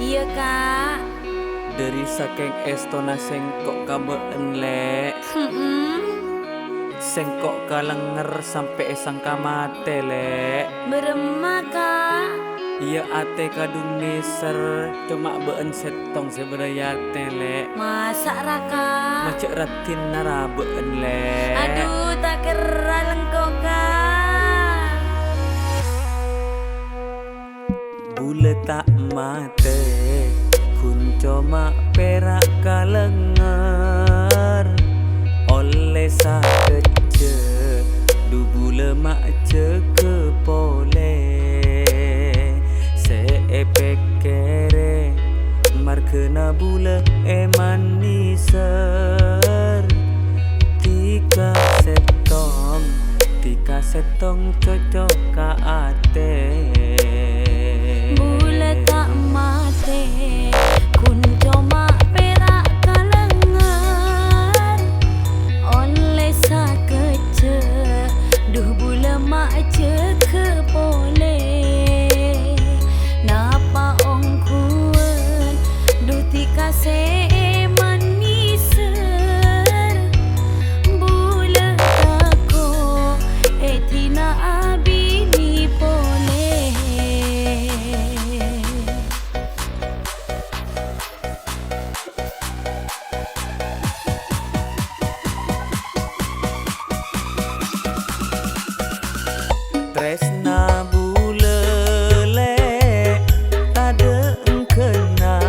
Iya kak. Dari saking estona sengkok kabeen lek. Sengkok kalenger sampai esang kamate lek. Berema kak. Iya ate kadung neser cuma been setong sebenarnya lek. Masak raka. Macet ratin nara been lek. Aduh tak kera lengkok kak. Bule tak mate kunco mak perak kalenger oleh sakece du bule mak ceke pole seepekere mar kena bule maniser tika setong cocok ka ate. Bule tak mate kunco mak perak kalengan oleh sakece duh bule mak ceke pole napa ong kuen duh tika se maniser bule tako etina abini pole. Tresna bule lek tade engkena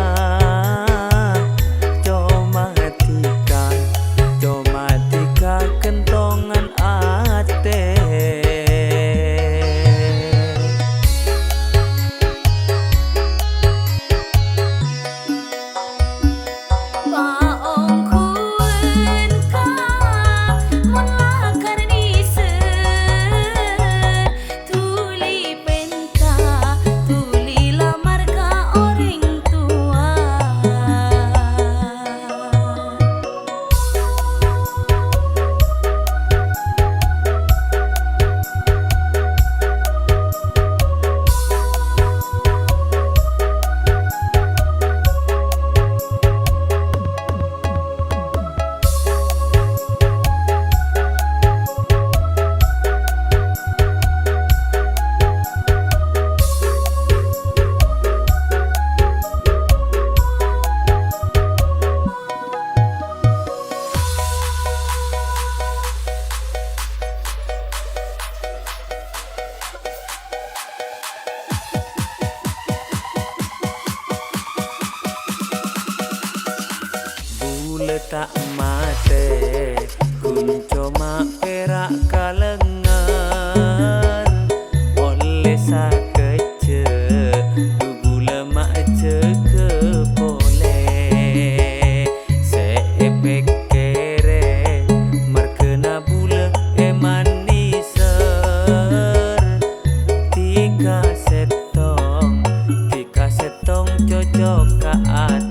coma tika kentongan ate. Paong kuen kak mun lakar diser tuli penta tuli lamar ka orang tua. Bule tak mate kunco mak perak kalengan oleh sakece du bule mak ceke pole seepek kere mar kena bule maniser tika setong cocok ka ate.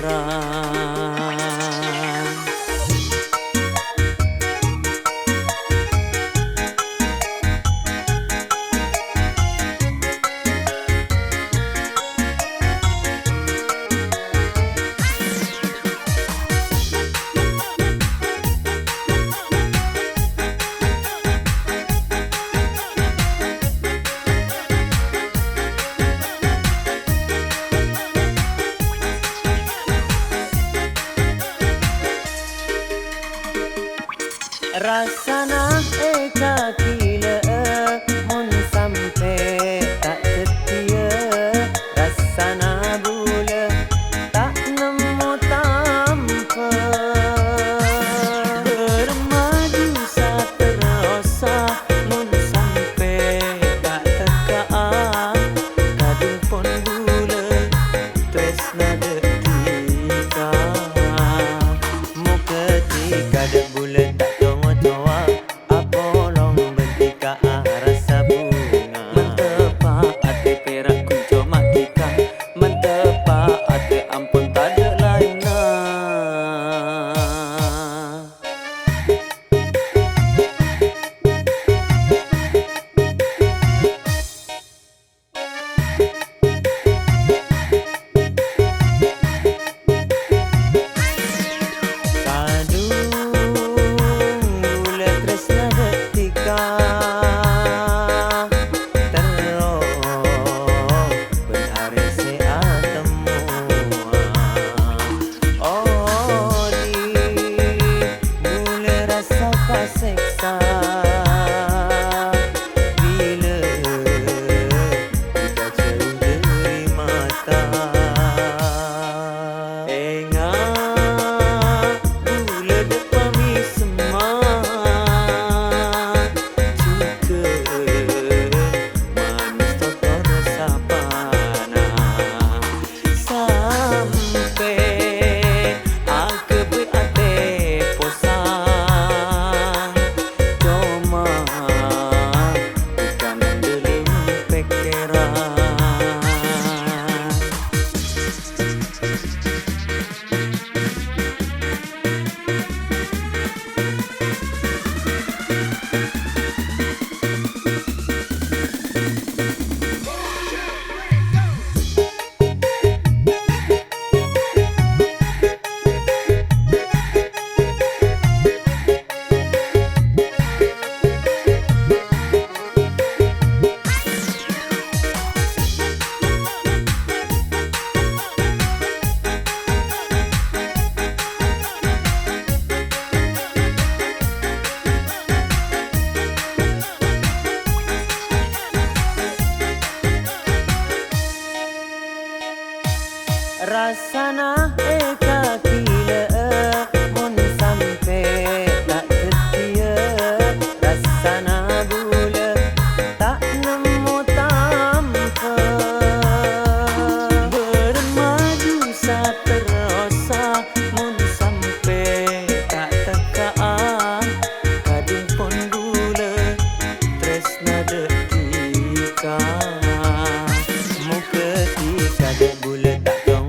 pekeran. Rasana kaki le mun sampe tak setia, rasana bula tak nemu tampa, bermadu sa terasa mun sampe tak tekaan, kadung pon bula tresna detika, mu ketika de bula tak rasana kaki le mun sampe tak setia, rasana bula tak nemu tampa, bermadu sa terasa mun sampe tak tekaan, kadung pon bula tresna detika, mu ketika de bula tak long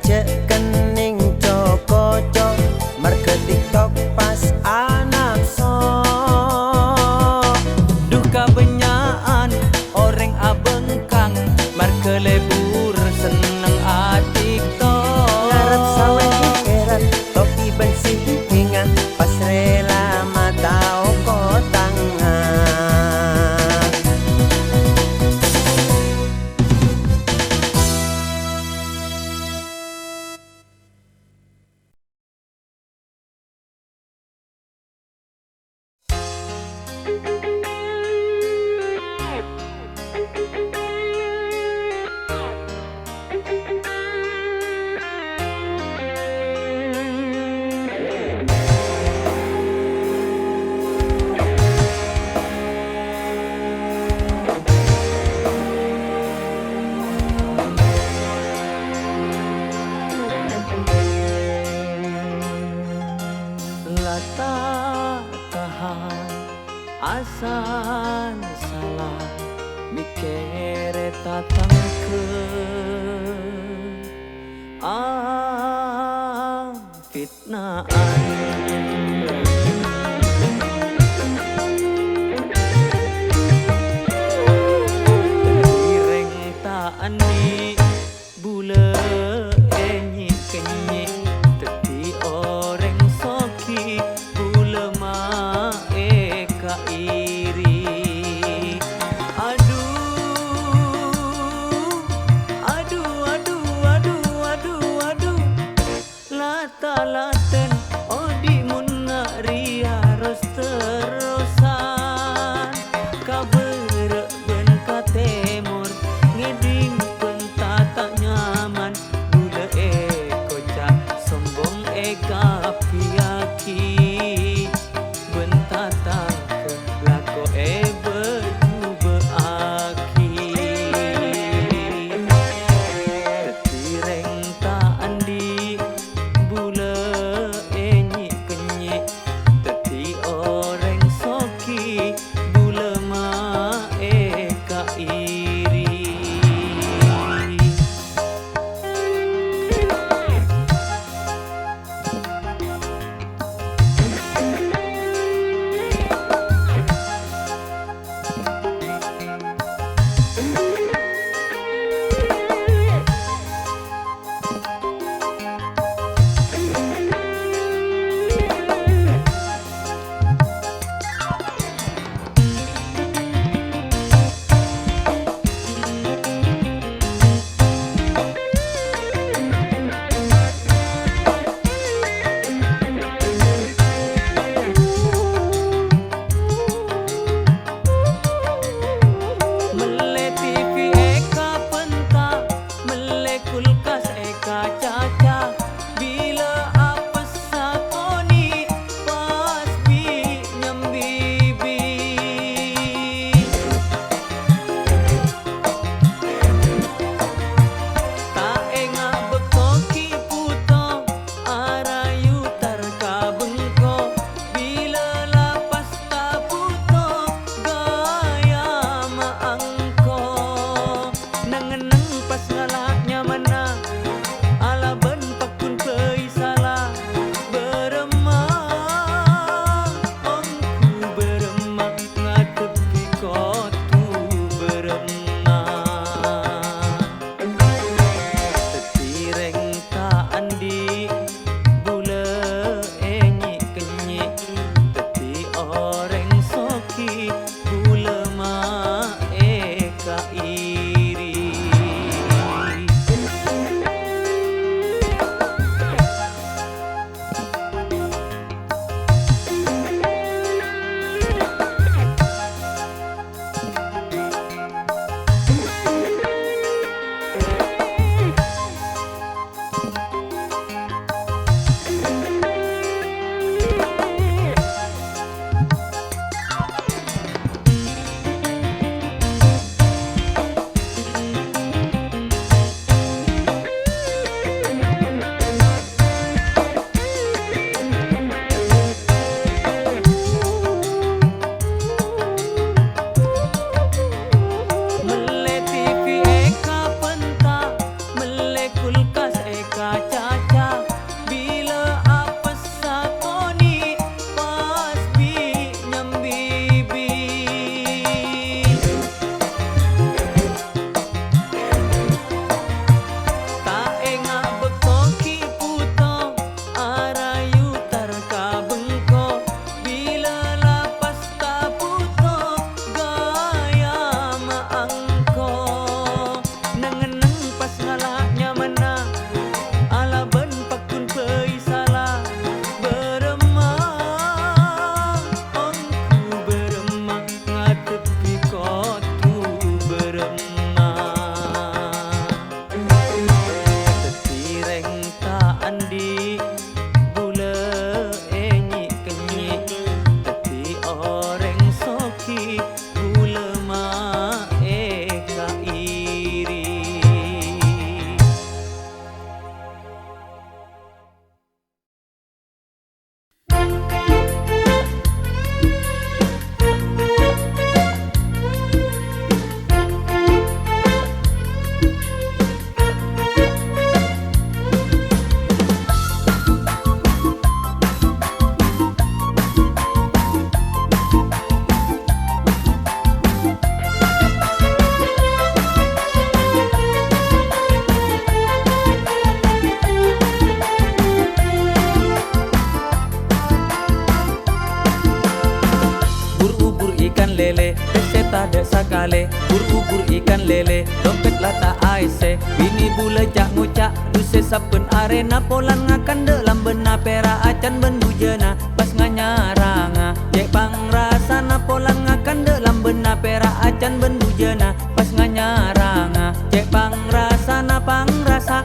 cek kening coko-cok merke TikTok pas anak sok. Duka benyaan orang abengkang marke lebur seneng a TikTok. Ngarep sawen heran topi bensin hingga pas rela mata tangan. Lata tahan asan salah mikir tatang ke fitnaan. Ireng tak andi bule enyi kenyi teti orang soki bule ma eka iri. Aduh lata laten odi mun ria ros terusan kaber ben ka temur ngeding pen tata nyaman bule koca sombong eka piaki ben tata ke lako beju beaki. Tetireng ta andi bule sakale, ubur ikan lele, dompet lata aise, bini bule jak ngucak, duse sapen arena polan ngakan dalam bena pera acan bendujena, pas nganyaranga, cek pangrasana polan ngakan dalam bena pera acan bendujena, pas nganyaranga, cek pangrasana pangrasa,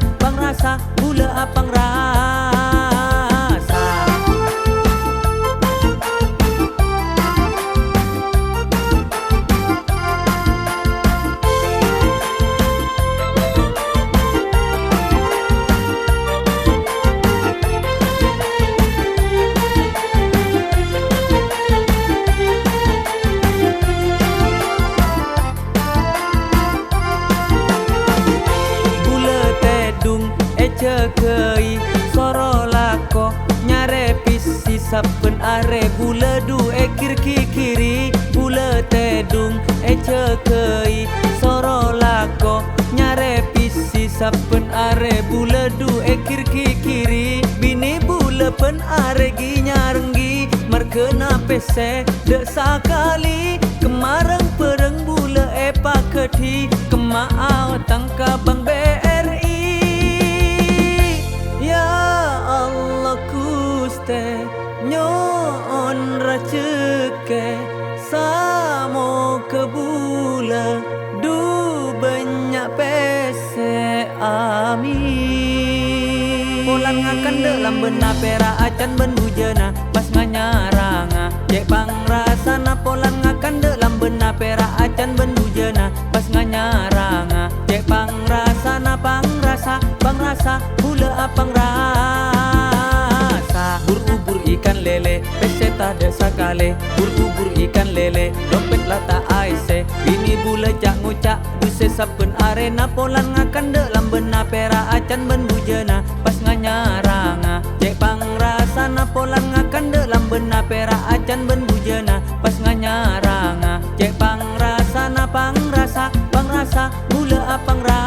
bule apang rasa. Cekei soro lako nyare pisi sapen are bule du ekir kiri bule tedung cekei soro lako nyare pisi sapen are bule du ekir kiri bini bule pen are gi nyarenggi merkena pese dek sakali kemareng pereng bule paketi kemaau tangka bang BRI. Ya Allah Guste nyon raceke samo kebula du banyak pese amin. Polan ngakan dalam bena pera acan bendujena pas nganyaranga cek pangrasana polan ngakan dalam bena pera acan bendujena pas nganyaranga cek pangrasana pangrasa bule apang rasa. Ubur ikan lele peseta desa kale, ubur ikan lele dompet lata aise, bini bule jak ngucak duse sapen arena polan ngakan dalam bena pera acan bendujena pas nganyaranga cek pangrasana polan ngakan dalam bena pera acan bendujena pas nganyaranga cek pangrasana pangrasa bule apang rasa.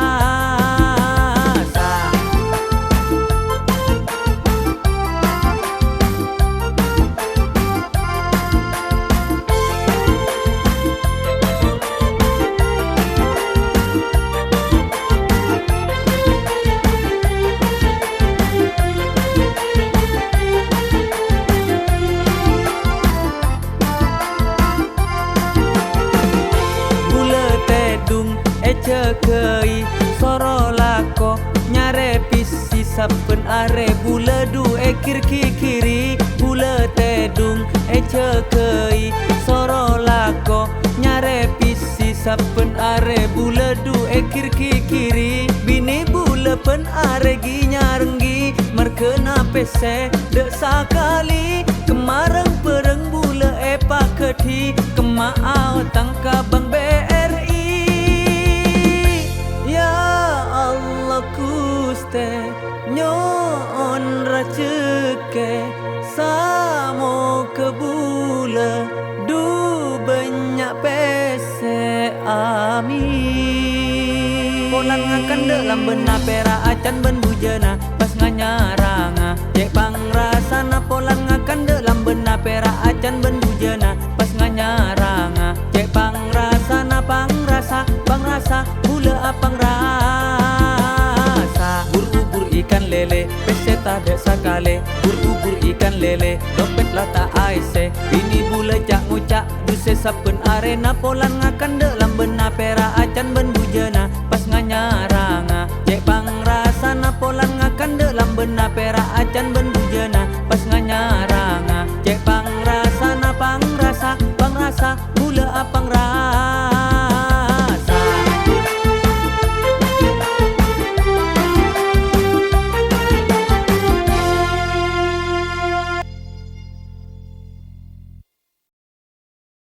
Cekei soro lako nyare pisi sapen are bule du ekir kiri bule tedung cekei soro lako nyare pisi sapen are bule du ekir kiri bini bule pen are gi nyarenggi merkena pese dek sakali kemareng pereng bule paketi kemaau tangka bang BRI. Ya Allah Guste nyon raceke samo kebula du banyak pese amin. Polan ngakan dalam bena pera acan bendujena pas nganyaranga cek pangrasana polan ngakan dalam bena pera acan bendujena pas nganyaranga cek pangrasana pangrasa bule apang rasa. Ubur ikan lele peseta desa kale, ubur ikan lele dompet lata aise, bini bule jak ngucak duse sapen arena polan ngakan dalam bena pera acan bendujena pas nganyaranga cek pangrasana polan ngakan dalam bena pera acan bendujena pas nganyaranga cek pangrasana